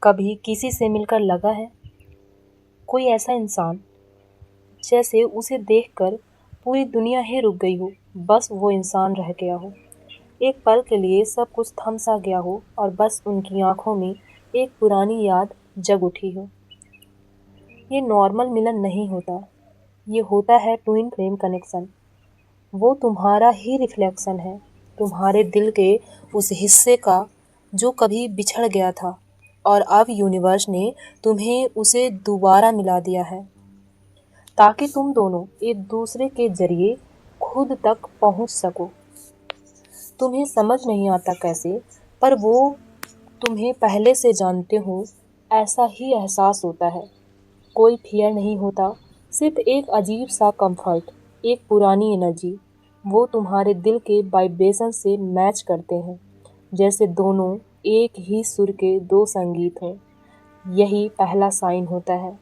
कभी किसी से मिलकर लगा है कोई ऐसा इंसान जैसे उसे देखकर पूरी दुनिया ही रुक गई हो, बस वो इंसान रह गया हो। एक पल के लिए सब कुछ थम सा गया हो और बस उनकी आंखों में एक पुरानी याद जग उठी हो। ये नॉर्मल मिलन नहीं होता, ये होता है ट्विन फ्लेम कनेक्शन। वो तुम्हारा ही रिफ्लेक्शन है, तुम्हारे दिल के उस हिस्से का जो कभी बिछड़ गया था और अब यूनिवर्स ने तुम्हें उसे दोबारा मिला दिया है ताकि तुम दोनों एक दूसरे के जरिए खुद तक पहुंच सको। तुम्हें समझ नहीं आता कैसे, पर वो तुम्हें पहले से जानते हो, ऐसा ही एहसास होता है। कोई फियर नहीं होता, सिर्फ एक अजीब सा कंफर्ट, एक पुरानी एनर्जी। वो तुम्हारे दिल के वाइब्रेशन से मैच करते हैं, जैसे दोनों एक ही सुर के दो संगीत हों। यही पहला साइन होता है।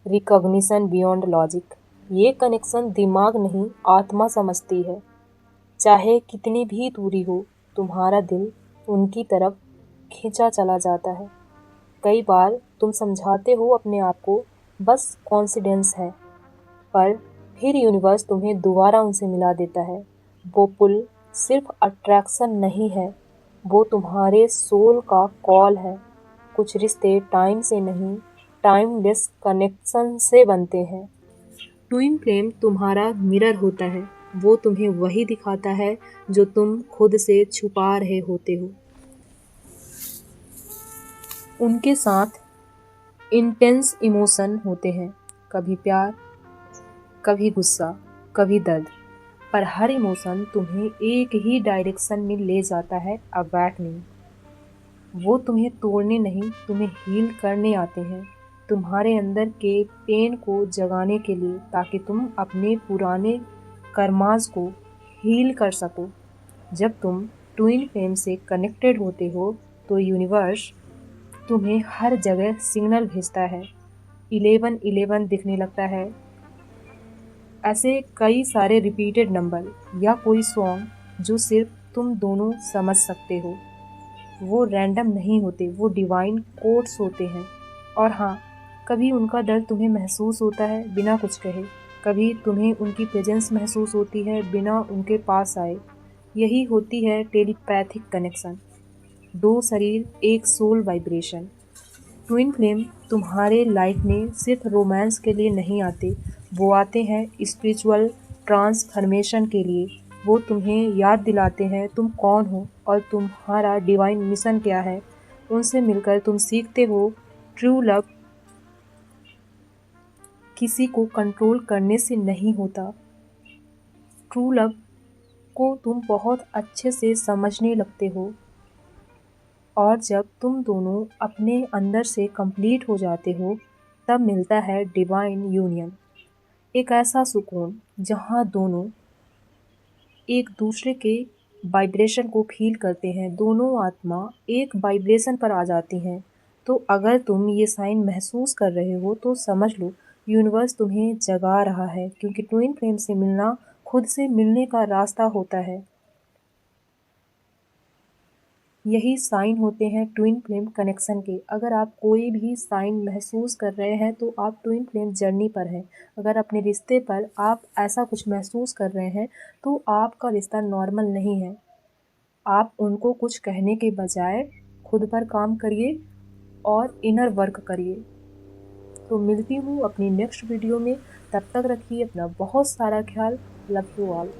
Recognition beyond logic. ये कनेक्शन दिमाग नहीं, आत्मा समझती है। चाहे कितनी भी दूरी हो, तुम्हारा दिल उनकी तरफ खींचा चला जाता है। कई बार तुम समझाते हो अपने आप को बस कॉन्सिडेंस है, पर फिर यूनिवर्स तुम्हें दोबारा उनसे मिला देता है। वो पुल सिर्फ अट्रैक्शन नहीं है, वो तुम्हारे सोल का कॉल है। कुछ रिश्ते टाइम से नहीं, टाइमलेस कनेक्शन से बनते हैं। ट्विन फ्लेम तुम्हारा मिरर होता है, वो तुम्हें वही दिखाता है जो तुम खुद से छुपा रहे होते हो। उनके साथ इंटेंस इमोशन होते हैं, कभी प्यार, कभी गुस्सा, कभी दर्द, पर हर इमोशन तुम्हें एक ही डायरेक्शन में ले जाता है, अवैकनिंग। वो तुम्हें तोड़ने नहीं, तुम्हें हील करने आते हैं, तुम्हारे अंदर के पेन को जगाने के लिए, ताकि तुम अपने पुराने कर्मास को हील कर सको। जब तुम ट्विन फ्लेम से कनेक्टेड होते हो तो यूनिवर्स तुम्हें हर जगह सिग्नल भेजता है। 1111 दिखने लगता है, ऐसे कई सारे रिपीटेड नंबर या कोई सॉन्ग जो सिर्फ तुम दोनों समझ सकते हो। वो रैंडम नहीं होते, वो डिवाइन कोड्स होते हैं। और हाँ, कभी उनका दर्द तुम्हें महसूस होता है बिना कुछ कहे, कभी तुम्हें उनकी प्रेजेंस महसूस होती है बिना उनके पास आए। यही होती है टेलीपैथिक कनेक्शन। दो शरीर, एक सोल वाइब्रेशन। ट्विन फ्लेम तुम्हारे लाइफ में सिर्फ रोमांस के लिए नहीं आते, वो आते हैं स्पिरिचुअल ट्रांसफॉर्मेशन के लिए। वो तुम्हें याद दिलाते हैं तुम कौन हो और तुम्हारा डिवाइन मिशन क्या है। उनसे मिलकर तुम सीखते हो ट्रू लव किसी को कंट्रोल करने से नहीं होता। ट्रू लव को तुम बहुत अच्छे से समझने लगते हो, और जब तुम दोनों अपने अंदर से कंप्लीट हो जाते हो, तब मिलता है डिवाइन यूनियन। एक ऐसा सुकून जहाँ दोनों एक दूसरे के वाइब्रेशन को फील करते हैं, दोनों आत्मा एक वाइब्रेशन पर आ जाती हैं। तो अगर तुम ये साइन महसूस कर रहे हो तो समझ लो यूनिवर्स तुम्हें जगा रहा है, क्योंकि ट्विन फ्लेम से मिलना खुद से मिलने का रास्ता होता है। यही साइन होते हैं ट्विन फ्लेम कनेक्शन के। अगर आप कोई भी साइन महसूस कर रहे हैं तो आप ट्विन फ्लेम जर्नी पर हैं। अगर अपने रिश्ते पर आप ऐसा कुछ महसूस कर रहे हैं तो आपका रिश्ता नॉर्मल नहीं है। आप उनको कुछ कहने के बजाय खुद पर काम करिए और इनर वर्क करिए। तो मिलती हूँ अपनी नेक्स्ट वीडियो में, तब तक रखिए अपना बहुत सारा ख्याल। Love you all.